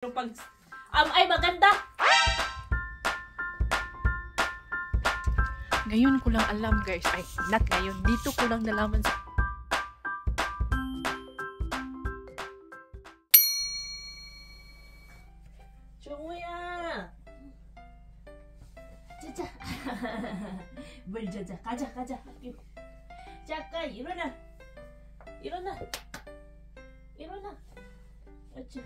Pag ay maganda. Ngayon ko lang alam, guys. Ay, not ngayon. Dito ko lang nalaman sa... Chungya. 자자. 물 자자. 가자. 잠깐 일어나. 어찌.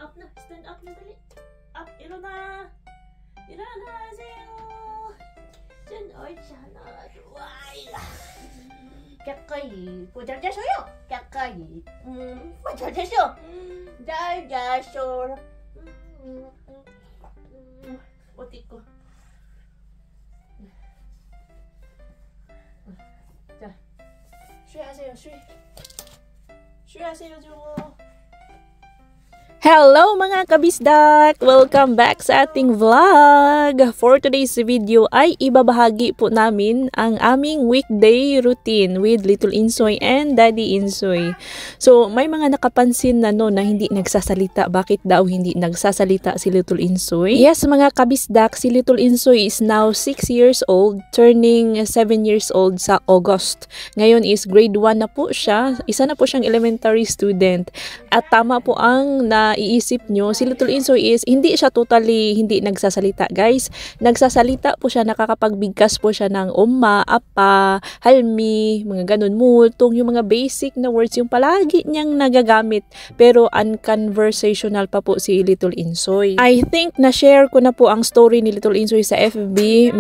Up na, stand up na dali. Up, 일어나세요. 전 얼차나 좋아요. 가까이 잘 자셔요. 가까이 잘 자셔. 잘 자셔. 옷 입고. 자, 쉬하세요. 쉬하세요 좀. Hello mga kabisdak! Welcome back sa ating vlog! For today's video ay ibabahagi po namin ang aming weekday routine with Little Insoy and Daddy Insoy. So may mga nakapansin na na hindi nagsasalita. Bakit daw hindi nagsasalita si Little Insoy? Yes mga kabisdak, si Little Insoy is now 6 years old, turning 7 years old sa August. Ngayon is grade 1 na po siya. Isa na po siyang elementary student. At tama po ang iisip nyo, si Little Insoy is hindi siya totally hindi nagsasalita, guys. Nagsasalita po siya, nakakapagbigkas po siya ng umma, apa, halmi, mga ganun, multong, yung mga basic na words yung palagi niyang nagagamit. Pero unconversational pa po si Little Insoy. I think na-share ko na po ang story ni Little Insoy sa FB 2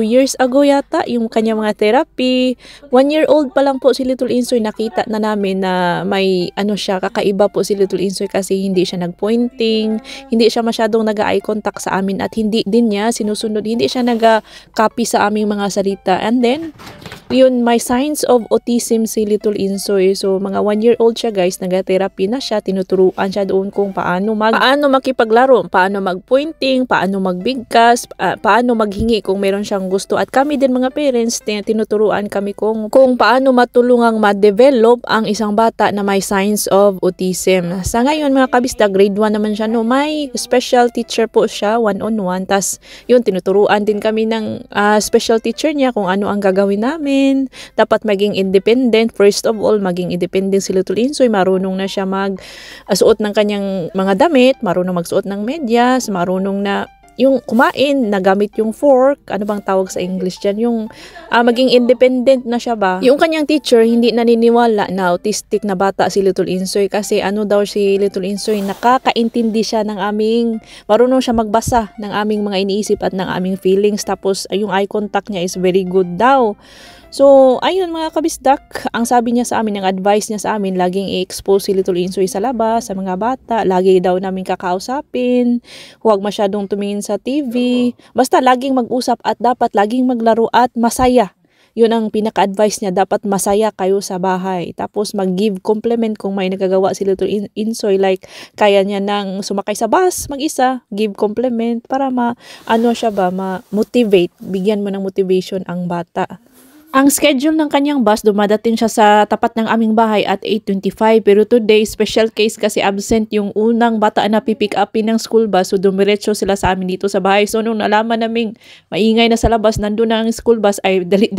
years ago yata, yung kanya mga therapy. 1 year old pa lang po si Little Insoy, nakita na namin na may siya, kakaiba po si Little Insoy kasi hindi siya nag-pointing, hindi siya masyadong nag-eye contact sa amin at hindi din niya sinusunod, hindi siya nag-copy sa aming mga salita. And then, yun, may signs of autism si Little Insoy. So, mga 1 year old siya, guys, nag-therapy na siya, tinuturuan siya doon kung paano makipaglaro, paano mag-pointing, paano magbigkas, paano maghingi kung meron siyang gusto. At kami din mga parents, tinuturuan kami kung paano matulungang ma-develop ang isang bata na may signs of autism. Sa ngayon, mga kabista, grade 1 naman siya, no, may special teacher po siya, one-on-one. Tas, yun, tinuturuan din kami ng special teacher niya kung ano ang gagawin namin. Dapat maging independent. First of all, maging independent si Little Insoy. Marunong na siya magsuot ng kanyang mga damit, marunong magsuot ng medyas, marunong na yung kumain, nagamit yung fork, ano bang tawag sa English dyan, yung maging independent na siya ba. Yung kanyang teacher, hindi naniniwala na autistic na bata si Little Insoy kasi daw si Little Insoy, nakakaintindi siya ng marunong siya magbasa ng aming mga iniisip at ng aming feelings, tapos yung eye contact niya is very good daw. So, ayun mga kabisdak, ang sabi niya sa amin, ang advice niya sa amin, laging i-expose si Little Insoy sa labas, sa mga bata, lagi daw namin kakausapin, huwag masyadong tumingin sa TV, basta laging mag-usap at dapat laging maglaro at masaya. Yun ang pinaka-advice niya, dapat masaya kayo sa bahay. Tapos mag-give compliment kung may nagagawa si Little Insoy, like kaya niya nang sumakay sa bus mag-isa, give compliment para ma-motivate, bigyan mo ng motivation ang bata. Ang schedule ng kanyang bus, dumadating siya sa tapat ng aming bahay at 8:25. Pero today, special case kasi absent yung unang bata na pipick upin ng school bus. So, dumiretso sila sa amin dito sa bahay. So, nung nalaman naming maingay na sa labas, nandun na ang school bus, ay dali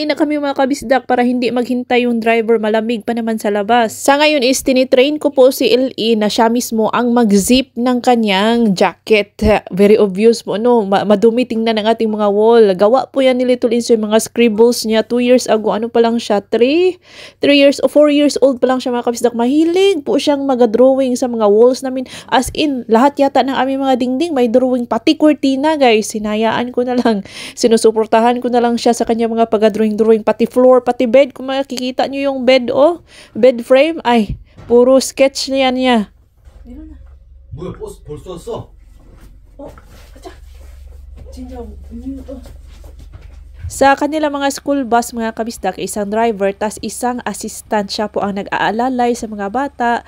na kami mga kabisdak para hindi maghintay yung driver. Malamig pa naman sa labas. Sa ngayon is, tinitrain ko po si LE na siya mismo ang mag-zip ng kanyang jacket. Very obvious po, no? Madumi tingnan ng ating mga wall. Gawa po yan ni Little Insoy, mga scribbles niya 2 years ago. Ano pa lang siya? 4 years old pa lang siya mga kabisdak. Mahilig po siyang mag-drawing sa mga walls namin. As in, lahat yata ng aming mga dingding may drawing. Pati kurtina, guys. Sinayaan ko na lang. Sinusuportahan ko na lang siya sa kanya mga pag-drawing. Pati floor, pati bed. Kung makikita nyo yung bed, bed frame, ay, puro sketch niya. 뭐야, 버스 벌써 왔어? 가자. 진짜, Sa kanila mga school bus mga kabisdak, isang driver tas isang assistant, siya po ang nag-aalalay sa mga bata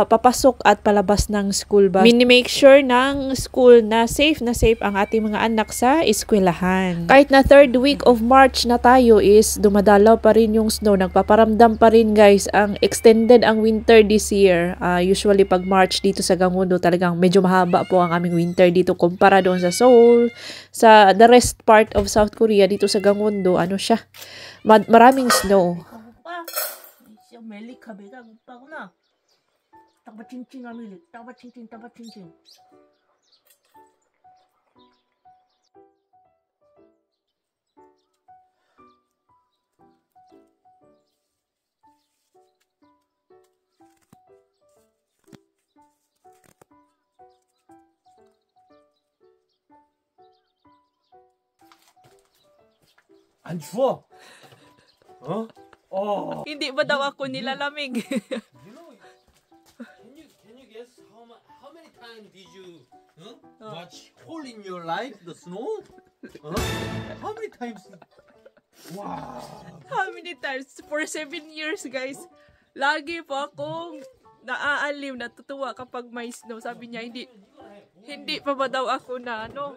papasok at palabas ng school bus. Mini-make sure ng school na safe ang ating mga anak sa eskwelahan. Kahit na third week of March na tayo is dumadalaw pa rin yung snow. Nagpaparamdam pa rin guys, ang extended ang winter this year. Usually pag March dito sa Gangwon-do talagang medyo mahaba po ang aming winter dito kumpara doon sa Seoul. Sa the rest part of South Korea, dito sa Gangwon-do, ano siya, maraming snow. 안 추워? 어? Hindi ba daw ako nilalamig? You know, can you guess how many times did you watch cold in your life, the snow? How many times? Wow. How many times? For 7 years guys, lagi po akong naaaliw, natutuwa kapag may snow. Sabi niya, hindi pa ba daw ako na ano,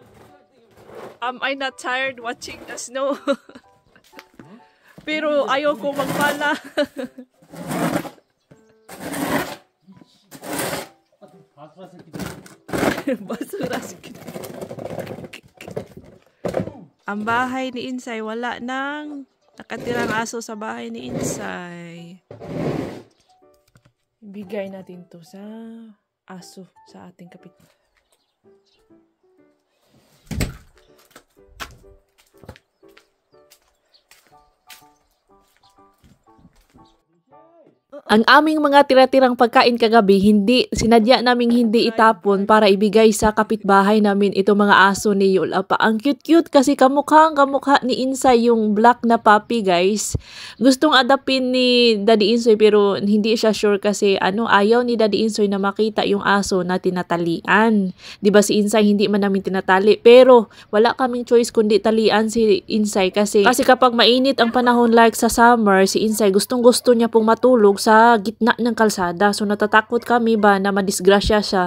am I not tired watching the snow? Pero ayoko magpala. Basura sakit. Ang bahay ni Insay, wala nang nakatirang aso sa bahay ni Insay. Ibigay natin to sa aso sa ating kapitbahay. Ang aming mga tira-tirang pagkain kagabi, sinadya naming hindi itapon para ibigay sa kapitbahay namin itong mga aso ni Yulapa. Ang cute-cute kasi kamukha ni Insay yung black na puppy guys. Gustong adapin ni Daddy Insoy pero hindi siya sure kasi ayaw ni Daddy Insoy na makita yung aso na tinatalian. Diba si Insay hindi man namin tinatali, pero wala kaming choice kundi talian si Insay kasi kapag mainit ang panahon like sa summer, si Insay gustong-gusto niya pong matulog sa gitna ng kalsada. So natatakot kami ba na madisgrasya siya.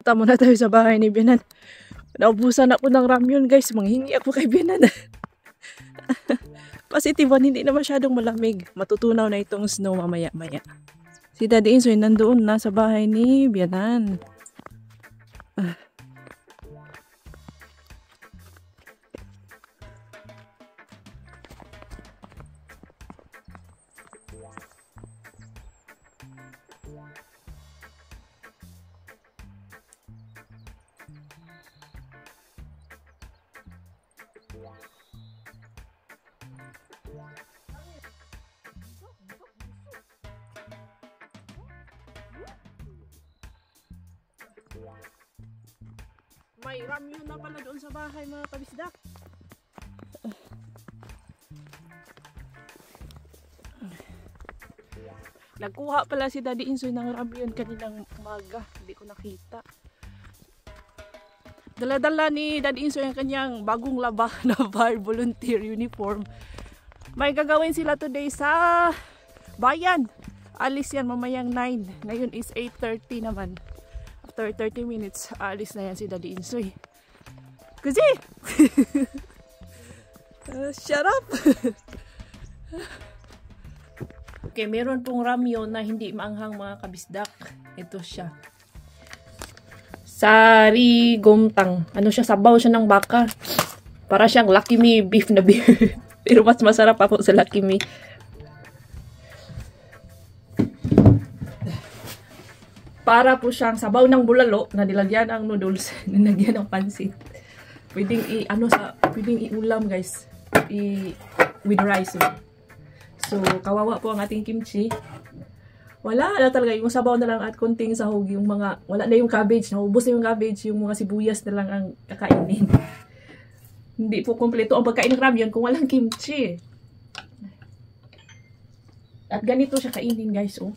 Tama na tayo sa bahay ni Bianan. Naubusan ako ng ramyun guys. Manghingi ako kay Bianan. Positivan, hindi na masyadong malamig. Matutunaw na itong snow mamaya-maya. Si Daddy Insoy nandoon na sa bahay ni Bianan. May ramyun na pala doon sa bahay mga kabisdak. Nagkuha pala si Daddy Insoy ng ramyun kaninang umaga. Hindi ko nakita. Dala-dala ni Daddy Insoy ang kanyang bagong laba na VAR volunteer uniform. May gagawin sila today sa bayan. Alis yan mamayang 9. Ngayon is 8:30 naman. After 30 minutes, alis na yan si Daddy Insoy. Kasi! Shut up! Okay, meron pong ramyun na hindi maanghang mga kabisdak. Ito siya. Sari gomtang. Ano siya? Sabaw siya ng baka. Para siyang Lucky Me beef na beef. Pero mas masarap ako sa Lucky Me. Para po siyang sabaw ng bulalo na nilagyan ang noodles, nilagyan ng pansit. Pwedeng pwedeng iulam guys. With rice. So, kawawa po ang ating kimchi. Wala na talaga, yung sabaw na lang at konting sahog, yung mga, wala na yung cabbage, naubos na yung cabbage, yung mga sibuyas na lang ang kakainin. Hindi po kompleto ang pagkain ng ramyun kung walang kimchi. At ganito siya kainin guys, oh.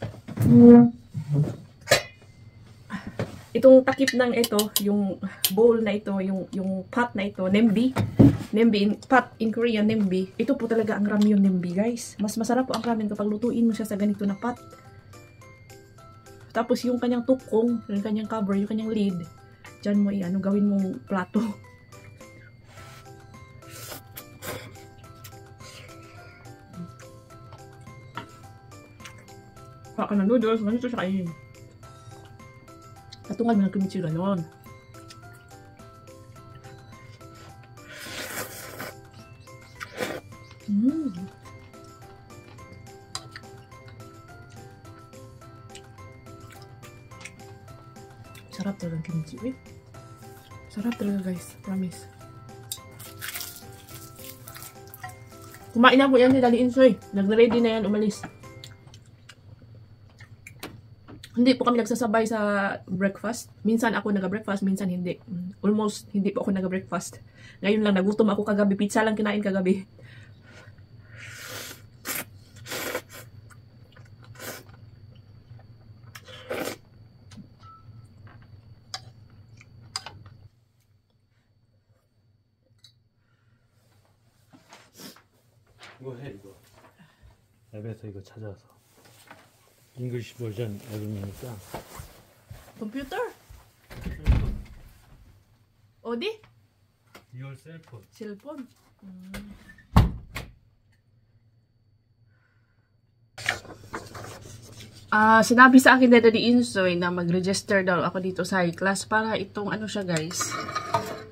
Itong takip ng ito, yung bowl na ito, yung pot na ito, nembi. Nembi, pot in Korean, nembi. Ito po talaga ang ramyun nembi, guys. Mas masarap po ang ramen kapag lutuin mo siya sa ganito na pot. Tapos yung kanyang tukong, yung kanyang cover, yung kanyang lid, dyan mo gawin mong plato. Kaka ng noodles, ganito siya kainin. Katungan mo ng kimchi ganon. Sarap talaga ang kimchi, eh. Sarap talaga, guys. Promise. Kumain na po yan ni Daddy Insoy. Nag-ready na yan, umalis. Hindi po kami nagsasabay sa breakfast. Minsan ako nag-breakfast, minsan hindi. Almost hindi po ako nag-breakfast. Ngayon lang, nagutom ako kagabi. Pizza lang kinain kagabi. 이거 해 이거. 앱에서 이거 찾아서. English 버전 앱이니까. Computer? 어디? Your cell phone. Cellphone. Sinabi sa akin na Daddy Insoy na mag-register daw ako dito sa class para itong siya, guys.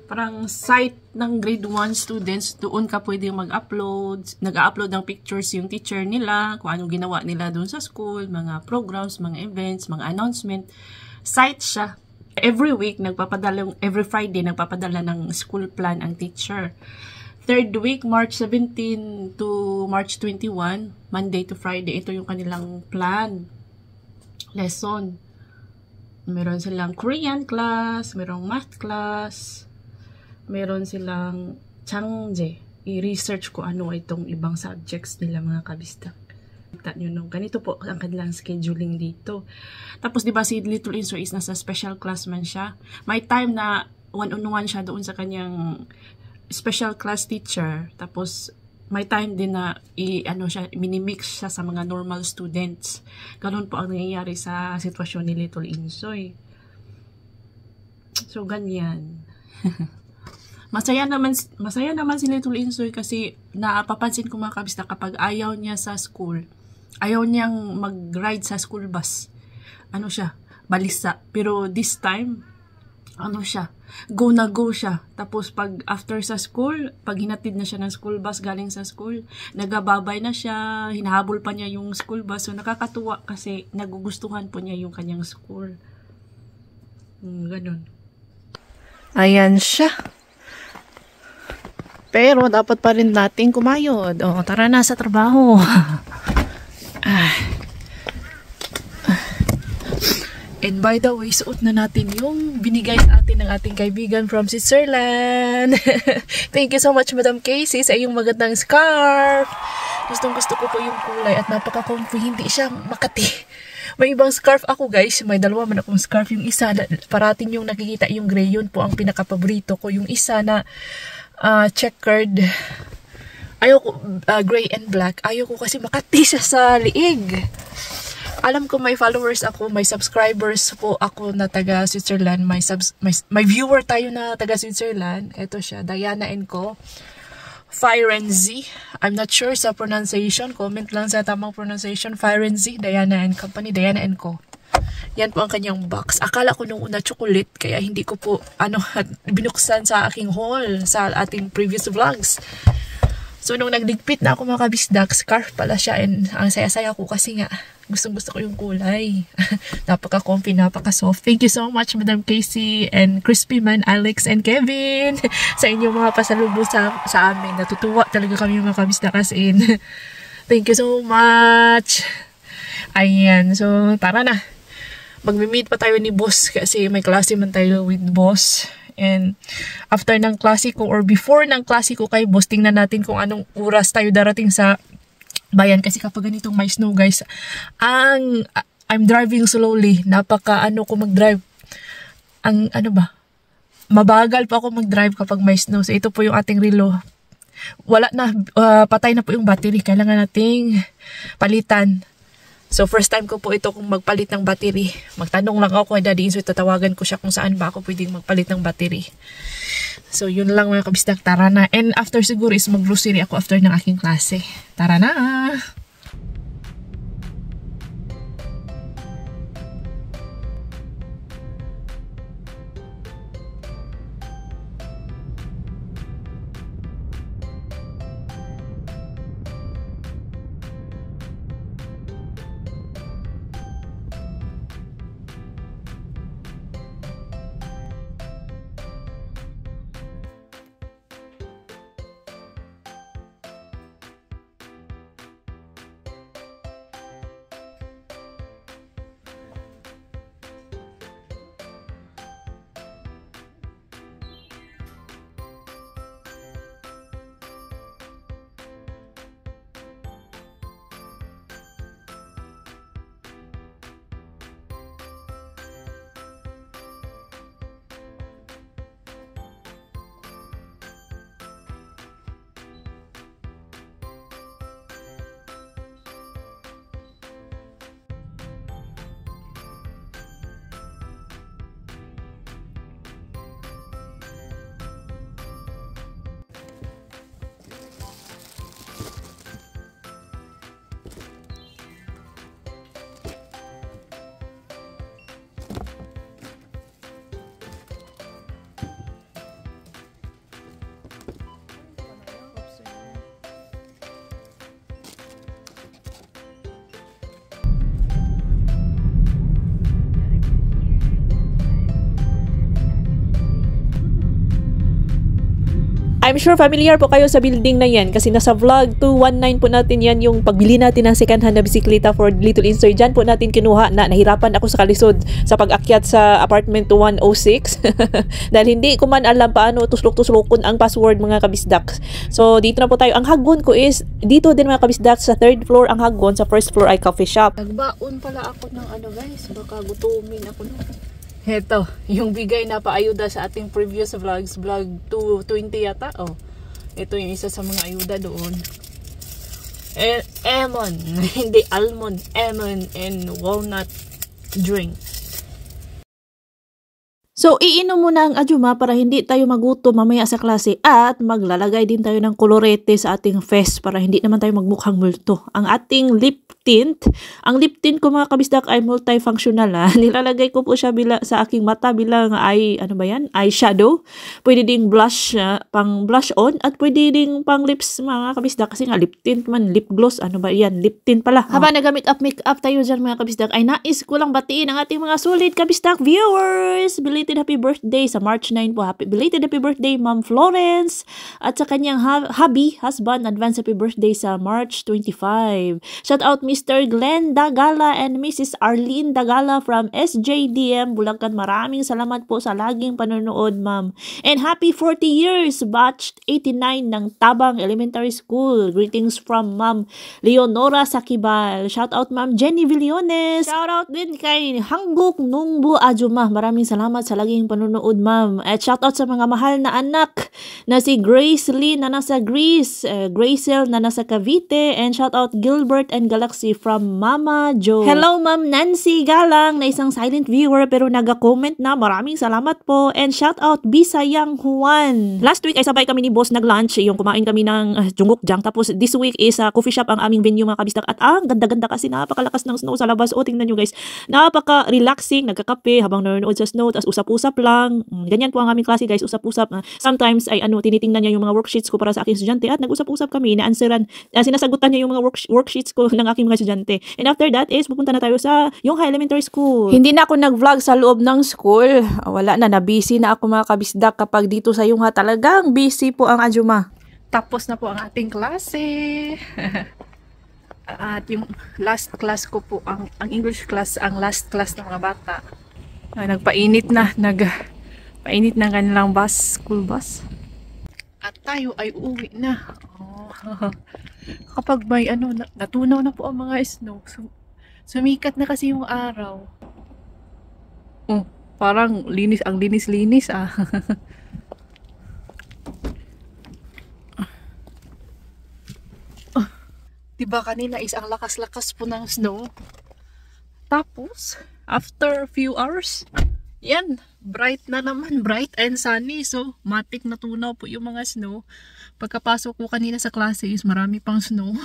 Parang site ng grade 1 students, doon ka pwedeng mag-upload, nag-upload ng pictures yung teacher nila, kung anong ginawa nila doon sa school, mga programs, mga events, mga announcement. Site siya. Every week, every Friday, nagpapadala ng school plan ang teacher. Third week, March 17 to March 21, Monday to Friday, ito yung kanilang plan. Lesson. Meron silang Korean class, merong math class, meron silang Changje. I-research ko ano itong ibang subjects nila, mga kabistak. Ganito po ang kanilang scheduling dito. Tapos diba si Little Insoy is nasa special class man siya. May time na one-on-one siya doon sa kanyang special class teacher. Tapos may time din na minimix siya sa mga normal students. Ganun po ang nangyayari sa sitwasyon ni Little Insoy. So ganyan. Masaya naman si Little Insoy kasi napapansin ko, mga kabista, kapag ayaw niya sa school, ayaw niyang mag-ride sa school bus. Siya, balisa. Pero this time, go na go siya. Tapos pag after sa school, pag hinatid na siya ng school bus galing sa school, nagababay na siya, hinahabol pa niya yung school bus. So nakakatuwa kasi nagugustuhan po niya yung kanyang school. Ganun. Ayan siya. Pero dapat pa rin natin kumayod. Tara na sa trabaho. And by the way, suot na natin yung binigay sa atin ng ating kaibigan from Switzerland. Thank you so much, Madam Casey, sa iyong magandang scarf. Gustong-gusto ko po yung kulay at napaka-comfy. Hindi siya makati. May ibang scarf ako, guys. May dalawa man akong scarf. Yung isa, parating yung nakikita yung gray, yun po ang pinaka-paborito ko. Yung isa na checkered, ayoko, gray and black. Ayoko kasi makati siya sa liig. Alam ko may followers ako, may subscribers po ako na taga Switzerland, may viewer tayo na taga Switzerland. Ito siya, Diana & Co. Firenze. I'm not sure sa pronunciation. Comment lang sa tamang pronunciation. Firenze, Diana & Company, Diana & Co. Yan po ang kanyang box. Akala ko nung una chocolate, kaya hindi ko po binuksan sa aking haul sa ating previous vlogs. So nung nagligpit na ako, mga kabisdak, scarf pala siya, and ang saya-saya ko kasi nga gustong-gusto ko yung kulay. Napaka-comfy, napaka-soft. Thank you so much, Madam Casey and Crispy Man, Alex and Kevin sa inyong mga pasalubong sa amin. Natutuwa talaga kami, mga kabisdak, as in. Thank you so much. Ayan, so tara na. Magmi-meet pa tayo ni boss kasi may klase man tayo with boss. And after ng klase ko or before ng klase ko kay boss, tingnan natin kung anong oras tayo darating sa bayan. Kasi kapag ganitong may snow, guys, I'm driving slowly. Napaka ko mag-drive. ano ba? Mabagal po ako mag-drive kapag may snow. So, ito po yung ating relo. Wala na, patay na po yung battery. Kailangan nating palitan. So, first time ko po ito kung magpalit ng battery. Magtanong lang ako kay Daddy Insoy, tatawagan ko siya kung saan ba ako pwedeng magpalit ng battery. So, yun lang mga kabisdak. Tara na. And after siguro is mag-grocery ako after ng aking klase. Tara na! I'm sure familiar po kayo sa building na yan kasi nasa vlog 219 po natin yan yung pagbili natin ng second hand na bisikleta for Little Insoy. Dyan po natin kinuha na nahirapan ako sa kalisod sa pag-akyat sa apartment 106 dahil hindi ko man alam paano tuslok-tuslokon ang password mga kabisdak. So dito na po tayo. Ang haggon ko is dito din mga kabisdak sa 3rd floor ang haggon, sa 1st floor ay coffee shop. Nagbaon pala ako ng ano guys, baka gutumin ako na. Heto, yung bigay na paayuda sa ating previous vlogs, vlog 220 yata. Oh, ito yung isa sa mga ayuda doon. Emon, hindi almond, emon and walnut drink. So, iinom muna ang ajuma para hindi tayo magutom mamaya sa klase at maglalagay din tayo ng kolorete sa ating face para hindi naman tayo magmukhang multo. Ang ating lip tint, ang lip tint ko mga kabisdak ay multifunctional ha. Nilalagay ko po siya sa aking mata bilang eyeshadow. Pwede ding blush, pang blush on at pwede ding pang lips mga kabisdak kasi nga lip tint man, lip gloss, lip tint pala. Habang nag-make-up tayo dyan mga kabisdak ay nais ko lang batiin ang ating mga solid kabisdak viewers. Belated happy birthday sa March 9 po. Belated happy birthday Ma'am Florence at sa kanyang husband, advance happy birthday sa March 25. Shout out Mr. Glenn Dagala and Mrs. Arlene Dagala from SJDM Bulacan. Maraming salamat po sa laging panonood, ma'am. And happy 40 years, batch 89 ng Tabang Elementary School. Greetings from Ma'am Leonora Sakibal. Shout out Ma'am Jenny Villones. Shout out din kay Hangguk Nungbu Ajuma. Maraming salamat sa laging panonood, ma'am. At shout out sa mga mahal na anak na si Grace Lee na nasa Greece, Gracel na nasa Cavite, and shout out Gilbert and Galaxy from Mama Jo. Hello Ma'am Nancy Galang na isang silent viewer pero naga-comment na. Maraming salamat po. And shout out Bisayang Juan. Last week ay sabay kami ni boss nag-lunch. Yung kumain kami ng Junggukjang. Tapos this week is coffee shop ang aming venue mga kabistak. At ganda-ganda kasi napakalakas ng snow sa labas. O tingnan nyo guys. Napaka-relaxing. Nagkakape habang nanonood sa snow. Tapos usap-usap lang. Ganyan po ang aming klase guys. Usap-usap. Sometimes ay tinitingnan niya yung mga worksheets ko para sa aking estudyante. At nag-usap-usap kami. Na-answeran. Sinasagutan niya yung mga worksheets ko ng aking mga estudyante. And after that is pupunta na tayo sa yung high elementary school. Hindi na ako nag-vlog sa loob ng school. Wala na busy na ako mga kabisdak kapag dito sa yung talagang busy po ang ajuma. Tapos na po ang ating klase. At yung last class ko po, ang English class, ang last class ng mga bata. Nagpainit na, painit na kanilang bus, school bus. At tayo ay uuwi na. Kapag may natunaw na po ang mga snow. Sumikat na kasi yung araw. Parang linis, ang linis-linis ah. Diba kanina is ang lakas-lakas po ng snow. Tapos, after a few hours, yan, bright na naman, bright and sunny. So, matik na tunaw po yung mga snow. Pagkapasok ko kanina sa klase is marami pang snow.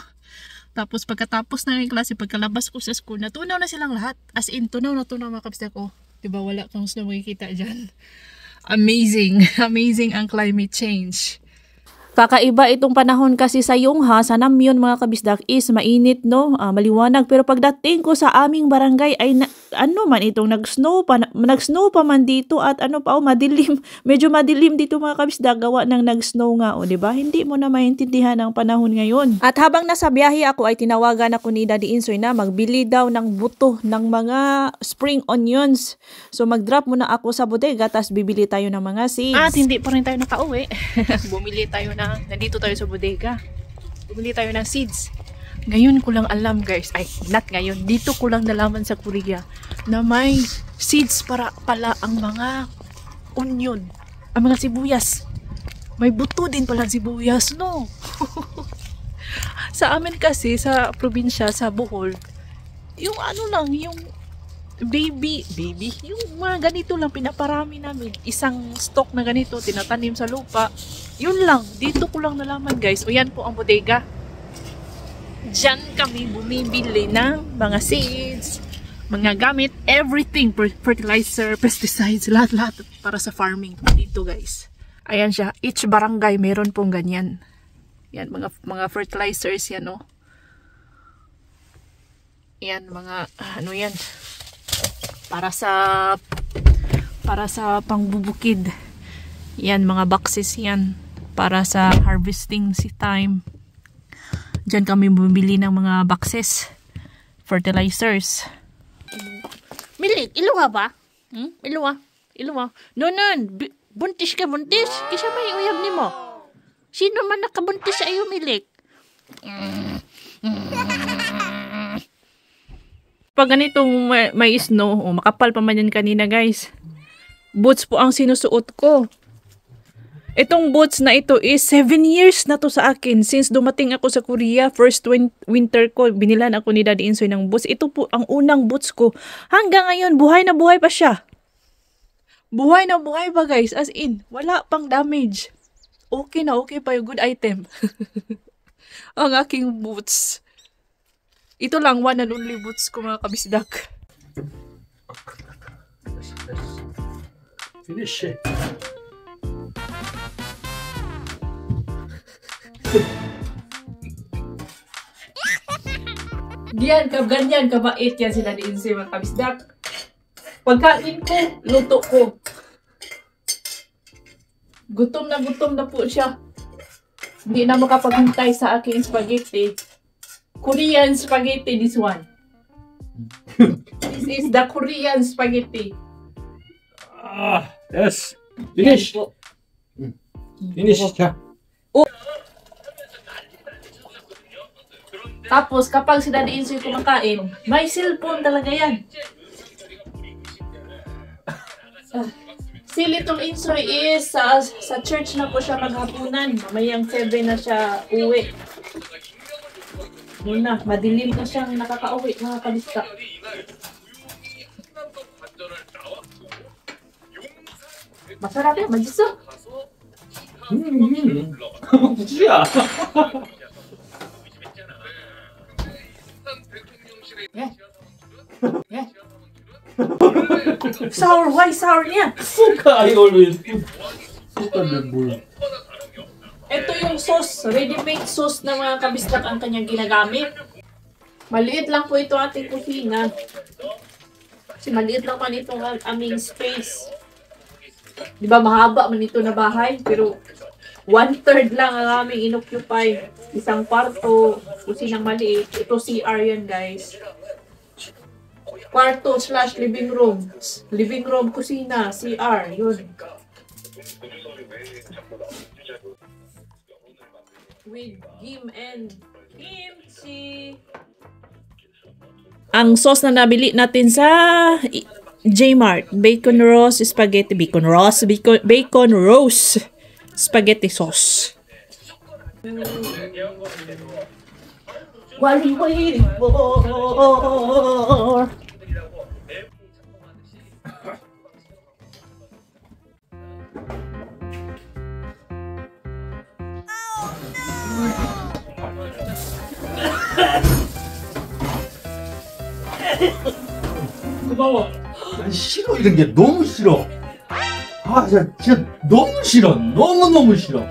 Tapos pagkatapos na yung klase, pagkalabas ko sa school, natunaw na silang lahat. As in, tunaw na tunaw mga kabisdak ko. Diba wala kang snow makikita dyan. Amazing, amazing ang climate change. Kakaiba itong panahon kasi sa Yongha, sa Namyon mga kabisdak is mainit no, maliwanag. Pero pagdating ko sa aming barangay ay ano man itong nag-snow pa man dito at ano pa madilim. Medyo madilim dito mga kabisdak gawa ng nag-snow nga o diba? Hindi mo na maintindihan ang panahon ngayon. At habang nasa biyahe ako ay tinawagan ako ni Daddy Insoy na magbili daw ng buto ng mga spring onions. So mag-drop muna ako sa bodega tapos bibili tayo ng mga seeds. At hindi pa rin tayo nakauwi. Bumili tayo nandito tayo sa bodega. Bumili tayo ng seeds. Ngayon ko lang alam guys, ay not ngayon, dito ko lang nalaman sa Korea na may seeds para pala ang mga onion, ang mga sibuyas. May buto din pala sibuyas, no? Sa amin kasi, sa probinsya, sa Bohol, yung ano lang, yung baby, yung mga ganito lang pinaparami namin. Isang stock na ganito, tinatanim sa lupa. Yun lang, dito ko lang nalaman guys. O yan po ang bodega. Diyan kami bumibili ng mga seeds, mga gamit, everything, fertilizer, pesticides, lahat-lahat para sa farming dito guys. Ayan siya, each barangay meron pong ganyan. Yan, mga fertilizers yan oh. Yan, mga, ano yan, para sa pangbubukid. Yan, mga boxes yan. Para sa harvesting time. Diyan kami bumili ng mga boxes. Fertilizers. Milik, iluwa ba? Iluwa? Nonon, buntis ka, buntis? Kisa may uyab ni mo? Sino man nakabuntis sa iyo, Milik? Pag ganitong may snow, makapal pa man yan kanina guys. Boots po ang sinusuot ko. Itong boots na ito is 7 years na to sa akin. Since dumating ako sa Korea, first winter ko, binilan ako ni Daddy Insoy ng boots. Ito po ang unang boots ko. Hanggang ngayon, buhay na buhay pa siya. Buhay na buhay pa guys. As in, wala pang damage. Okay na okay pa yung good item. Ang aking boots. Ito lang, one and only boots ko mga kabisdak. Finish it. Diyan, ganyan, kabait yan sila ni Insoy mga kabisdak. Pagkain ko, luto ko. Gutom na po siya. Hindi na makapaghintay sa aking spaghetti. Korean spaghetti, this one. This is the Korean spaghetti. Yes. Finish. Finish. Ja. Tapos, kapag si Daddy Insoy kumakain, may cellphone talaga yan. Si Little Insoy is sa church na po siya maghapunan. Mamayang 7 na siya uwi. Muna, madilim na siyang nakakauwi mga kabisdak. Masarap yan, majiso. Yeah. Yeah. Sour, why sour niya? Suka, I always put suka the bull. Ito yung sauce, ready-made sauce na mga kabisdak ang kanyang ginagamit. Maliit lang po ito ating kusina. Kasi maliit lang man ito ang aming space. Di ba mahaba man ito na bahay, pero 1/3 lang ang aming inoccupy. Isang kwarto, kusinang maliit. Ito CR yan guys. Kwarto / living room. Living room, kusina, CR, yun. With Gim and kimchi. Ang sauce na nabili natin sa J-Mart, bacon roast spaghetti, bacon roast spaghetti sauce. What are you waiting for? 고마워. 난 싫어 이런 게 너무 싫어. 아 진짜 너무 싫어. 너무 싫어.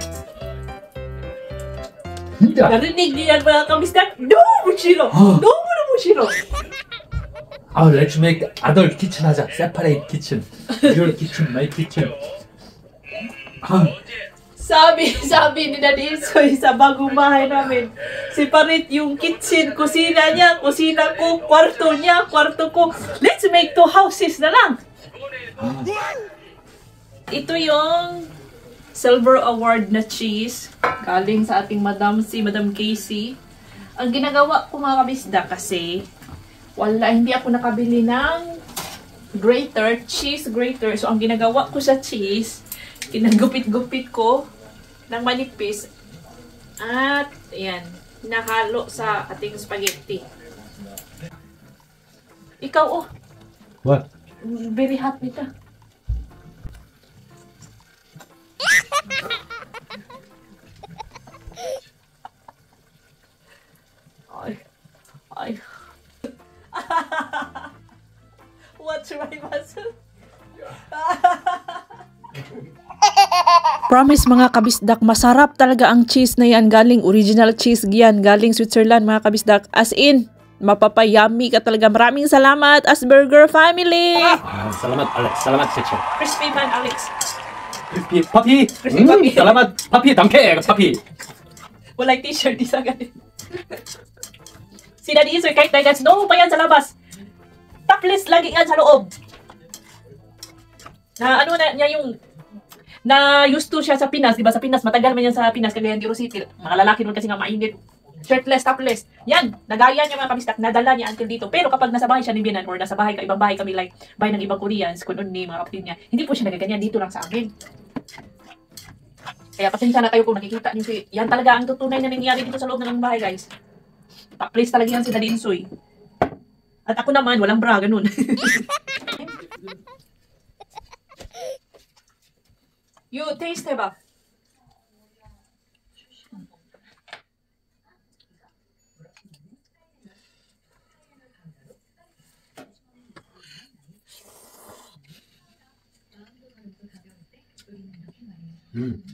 진짜. Narinig niyo yan mga kabisdak? 너무 싫어. 너무 싫어. 아, let's make other kitchen 하자. Separate kitchen. Your kitchen, my kitchen. 아, Sabi ni Daddy Insoy sa bagong bahay namin, separate yung kitchen, kusina niya, kusina ko, kwarto niya, kwarto ko. Let's make 2 houses na lang. Ito yung Silver Award na cheese galing sa ating Madam Casey. Ang ginagawa ko mga kabisda kasi hindi ako nakabili ng cheese grater. So ang ginagawa ko sa cheese, kinagupit-gupit ko ng manipis at ayan, nahalo sa ating spaghetti. Ikaw what? Very hot nito. Ay. What's my muscle? Promise mga kabisdak, masarap talaga ang cheese na yan. Galing original cheese yan. Galing Switzerland mga kabisdak. As in, mapapayami ka talaga. Maraming salamat, Asperger family! Salamat Alex. Salamat Cheche. Crispy man, Alex. Crispy Papi. Papi. Salamat Papi. Damke Papi. Walang t-shirt, di sa ganun. Si Daddy Insoy, kahit na no pa yan sa labas. Topless lagi yan sa loob. Na ano na niya yung na used to siya sa Pinas, di ba? Sa Pinas, matagal man yan sa Pinas, Cagayan de Oro City. Mga lalaki nun kasi nga mainit. Shirtless, topless. Yan, nagaya niya mga kabistak, nadala niya until dito. Pero kapag nasa bahay siya ni Binan or nasa bahay ka, ibang bahay kami like, bahay ng ibang Koreans, kung ni mga kapatid niya, hindi po siya nagaganyan dito lang sa amin. Kaya pasensya na kayo kung nakikita niyo si, yan talaga ang tutunay na nangyayari dito sa loob ng bahay, guys. Topless talaga yan si Daddy Insoy. At ako naman, walang bra, ganun. You taste ba?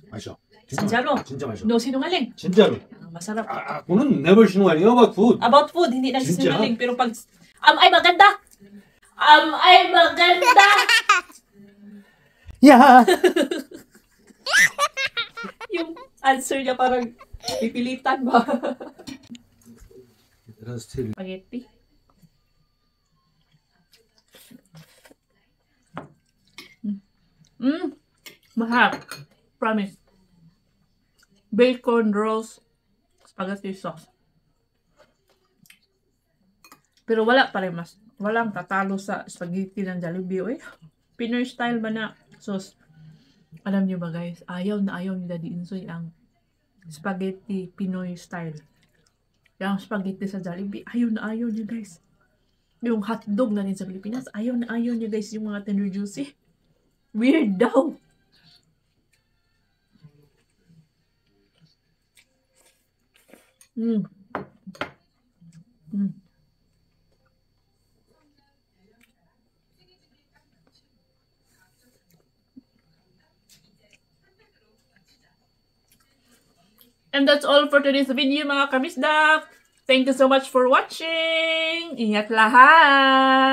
맛있어. 진짜로? 진짜 맛있어. No sinungaling. 진짜로. Masarap. 그거는 never sinungaling about food. About food, hindi na 진짜? sinungaling. Pero pag, ay maganda! Ay maganda! 야. Yung answer niya parang pipilitan ba? Spaghetti. Mahal. Promise. Bacon rolls spaghetti sauce. Pero wala pa rin mas. Walang tatalo sa spaghetti ng Jollibee. Pinoy style ba na sauce? Alam niyo ba guys, ayaw na ayaw ni Daddy Insoy ang spaghetti Pinoy style. Yung spaghetti sa Jollibee, ayaw na ayaw niya guys. Yung hotdog na rin sa Pilipinas, ayaw na ayaw niya guys yung mga tender juicy. Weird daw. And that's all for today's video mga kamisdak. Thank you so much for watching. Ingat lahat!